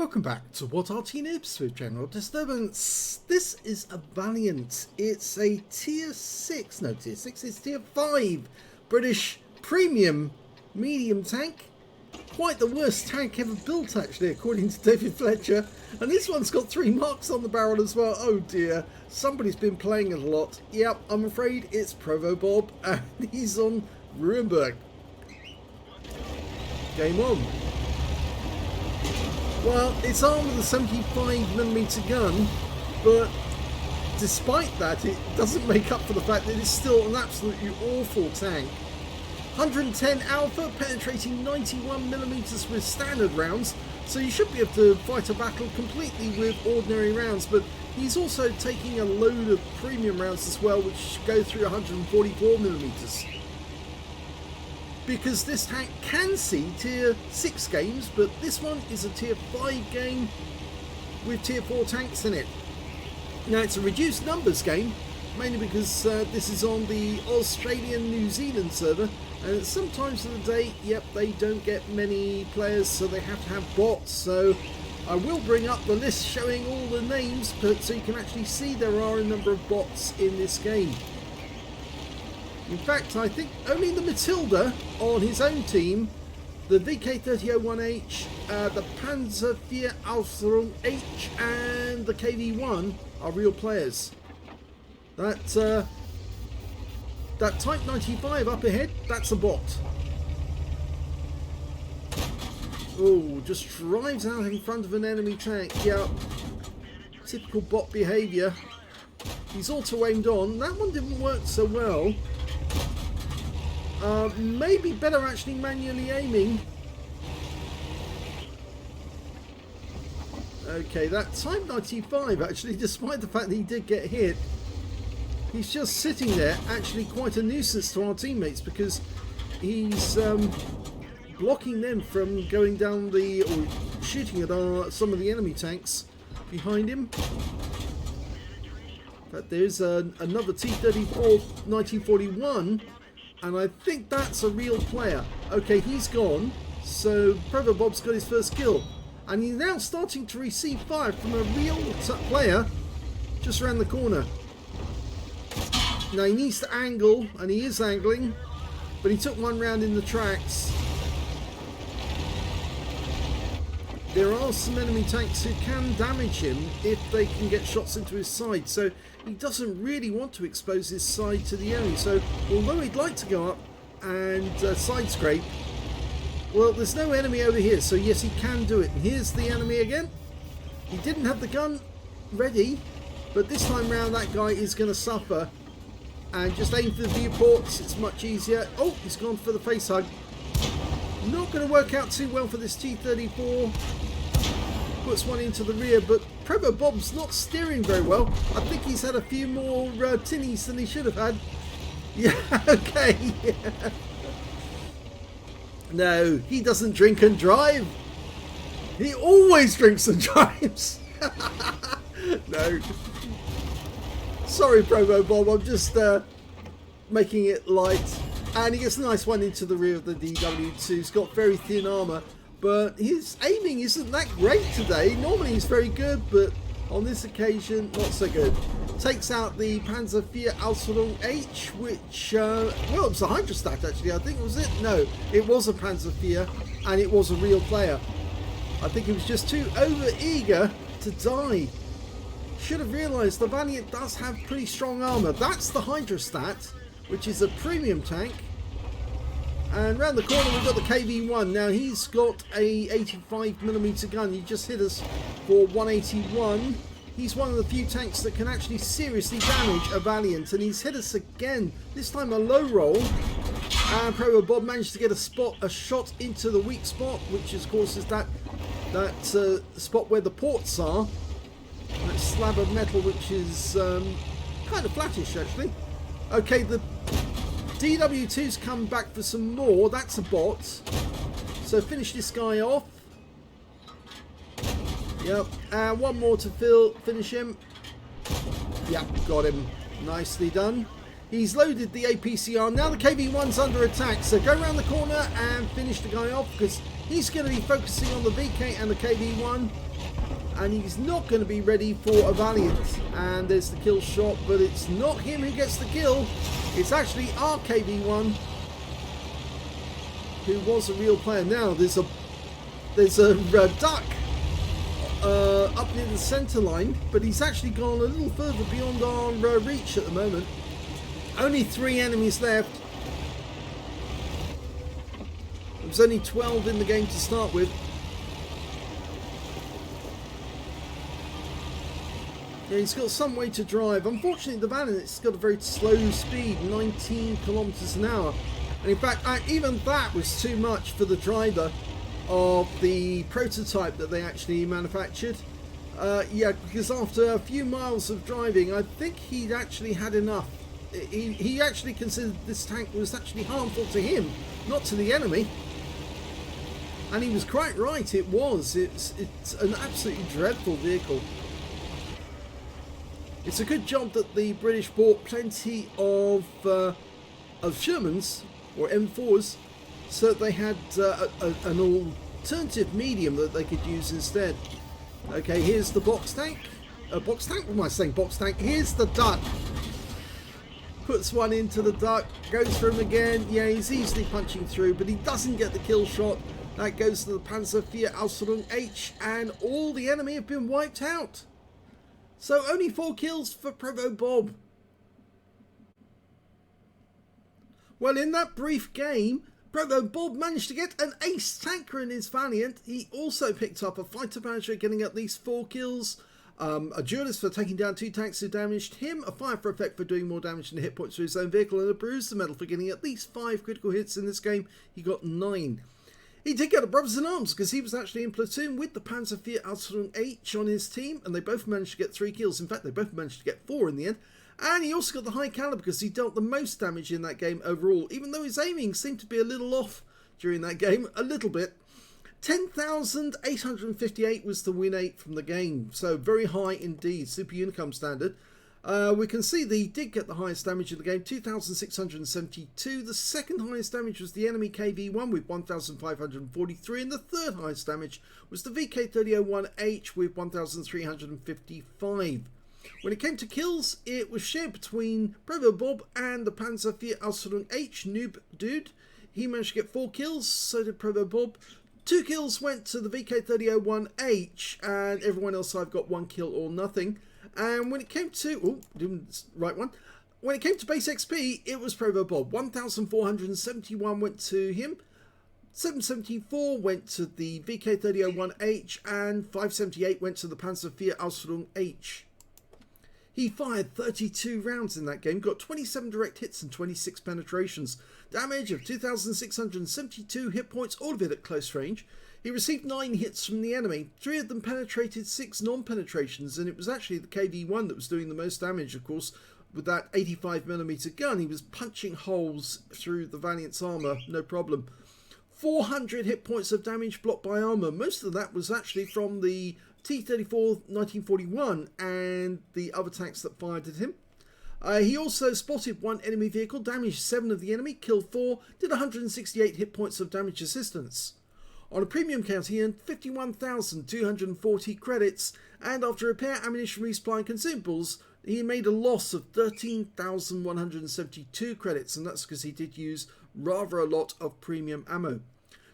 Welcome back to What Arty Noobs with General Disturbance. This is a Valiant. It's a tier 6, no tier 6, it's tier 5 British premium medium tank. Quite the worst tank ever built actually, according to David Fletcher. And this one's got 3 marks on the barrel as well. Oh dear, somebody's been playing it a lot. Yep, I'm afraid it's ProvoBob and he's on Ruinberg. Game on. Well, it's armed with a 75mm gun, but despite that, it doesn't make up for the fact that it's still an absolutely awful tank. 110 alpha, penetrating 91mm with standard rounds, so you should be able to fight a battle completely with ordinary rounds, but he's also taking a load of premium rounds as well, which go through 144mm. Because this tank can see tier 6 games, but this one is a tier 5 game with tier 4 tanks in it. Now it's a reduced numbers game, mainly because this is on the Australian-New Zealand server, and at some times of the day, yep, they don't get many players, so they have to have bots. So I will bring up the list showing all the names, but so you can actually see there are a number of bots in this game. In fact, I think only the Matilda on his own team, the VK3001H, the Panzer IV Aslains H, and the KV1 are real players. That Type 95 up ahead, that's a bot. Oh, just drives out in front of an enemy tank. Yeah, typical bot behaviour. He's auto-aimed on. That one didn't work so well. Maybe better actually manually aiming. Okay, that Type 95 actually, despite the fact that he did get hit, he's just sitting there, actually quite a nuisance to our teammates because he's blocking them from going down the, or shooting at some of the enemy tanks behind him. But there's another T-34 1941. And I think that's a real player. Okay, he's gone. So ProvoBob's got his first kill. And he's now starting to receive fire from a real player just around the corner. Now he needs to angle, and he is angling. But he took one round in the tracks. There are some enemy tanks who can damage him if they can get shots into his side. So he doesn't really want to expose his side to the enemy. So although he'd like to go up and side scrape, well, there's no enemy over here. So yes, he can do it. And here's the enemy again. He didn't have the gun ready, but this time round that guy is going to suffer. And just aim for the viewports. It's much easier. Oh, he's gone for the face hug. Not going to work out too well for this T-34. Puts one into the rear, but ProvoBob's not steering very well. I think he's had a few more tinnies than he should have had. Yeah, okay. Yeah. No, he doesn't drink and drive. He always drinks and drives. No. Sorry, ProvoBob, I'm just making it light. And he gets a nice one into the rear of the DW2. He's got very thin armour, but his aiming isn't that great today. Normally he's very good, but on this occasion, not so good. Takes out the Panzer IV Aslains H, which, well, it was a Hydrostat actually, I think, was it? No, it was a Panzer IV, and it was a real player. I think he was just too over-eager to die. Should have realised the Valiant does have pretty strong armour. That's the Hydrostat, which is a premium tank. And round the corner we've got the KV1. Now he's got a 85mm gun. He just hit us for 181. He's one of the few tanks that can actually seriously damage a Valiant, and he's hit us again, this time a low roll. And ProvoBob managed to get a shot into the weak spot, which of course is that spot where the ports are. That slab of metal, which is kind of flattish actually. Okay, the DW2's come back for some more. That's a bot. So finish this guy off. Yep. And one more to finish him. Yep, got him. Nicely done. He's loaded the APCR. Now the KV1's under attack. So go around the corner and finish the guy off, because he's going to be focusing on the VK and the KV1. and he's not going to be ready for a Valiant. And there's the kill shot, but it's not him who gets the kill. It's actually RKV1, who was a real player. Now there's a duck up near the centre line, but he's actually gone a little further beyond our reach at the moment. Only 3 enemies left. There was only 12 in the game to start with. Yeah, he's got some way to drive. Unfortunately, the Valiant's got a very slow speed, 19 kilometers an hour. And in fact, even that was too much for the driver of the prototype that they actually manufactured. Yeah, because after a few miles of driving, I think he'd actually had enough. He actually considered this tank was actually harmful to him, not to the enemy. And he was quite right, it was. It's an absolutely dreadful vehicle. It's a good job that the British bought plenty of Shermans, or M4s, so that they had an alternative medium that they could use instead. Okay, here's the box tank. Box tank? What am I saying? Box tank. Here's the duck. Puts one into the duck, goes for him again. Yeah, he's easily punching through, but he doesn't get the kill shot. That goes to the Panzer IV Ausführung H, and all the enemy have been wiped out. So only 4 kills for ProvoBob. Well, in that brief game, ProvoBob managed to get an ace tanker in his Valiant. He also picked up a fighter manager, getting at least 4 kills. A duelist for taking down 2 tanks who damaged him, a fire for effect for doing more damage than hit points to his own vehicle, and a bruiser medal for getting at least 5 critical hits in this game. He got 9. He did get a brothers in arms because he was actually in platoon with the Panzer IV Ausführung H on his team, and they both managed to get 3 kills. In fact, they both managed to get 4 in the end. And he also got the high caliber because he dealt the most damage in that game overall, even though his aiming seemed to be a little off during that game, a little bit. 10,858 was the win rate from the game, so very high indeed, Super Unicum standard. We can see that he did get the highest damage in the game, 2,672. The second highest damage was the enemy KV-1 with 1,543, and the third highest damage was the VK3001H with 1,355. When it came to kills, it was shared between ProvoBob and the Panzer IV Ausführung H, Noob Dude. He managed to get 4 kills, so did ProvoBob. 2 kills went to the VK3001H, and everyone else I've got 1 kill or nothing. And when it came to, right one. When it came to base XP, it was ProvoBob. 1,471 went to him. 774 went to the VK3001H, and 578 went to the Panzer IV Ausführung H. He fired 32 rounds in that game, got 27 direct hits and 26 penetrations. Damage of 2,672 hit points, all of it at close range. He received 9 hits from the enemy. 3 of them penetrated, 6 non-penetrations, and it was actually the KV-1 that was doing the most damage, of course, with that 85mm gun. He was punching holes through the Valiant's armour, no problem. 400 hit points of damage blocked by armour. Most of that was actually from the T-34 1941 and the other tanks that fired at him. He also spotted 1 enemy vehicle, damaged 7 of the enemy, killed 4, did 168 hit points of damage assistance. On a premium count, he earned 51,240 credits, and after repair, ammunition, resupply and consumables, he made a loss of 13,172 credits, and that's because he did use rather a lot of premium ammo.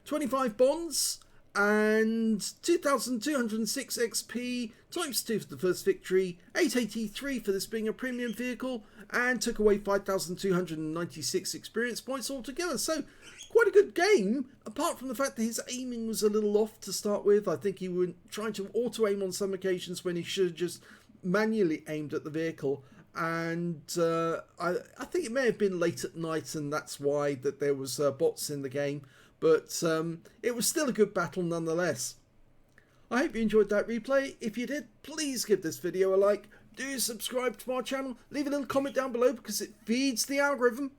25 bonds and 2,206 XP, times 2 for the first victory, 883 for this being a premium vehicle, and took away 5,296 experience points altogether. So quite a good game, apart from the fact that his aiming was a little off to start with. I think he was trying to auto-aim on some occasions when he should have just manually aimed at the vehicle. And I think it may have been late at night, and that's why that there was bots in the game. But it was still a good battle nonetheless. I hope you enjoyed that replay. If you did, please give this video a like. Do subscribe to our channel. Leave a little comment down below because it feeds the algorithm.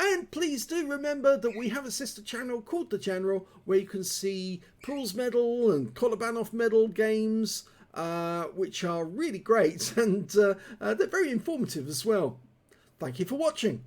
And please do remember that we have a sister channel called The General, where you can see Pools Medal and Kolobanov Medal games, which are really great, and they're very informative as well. Thank you for watching.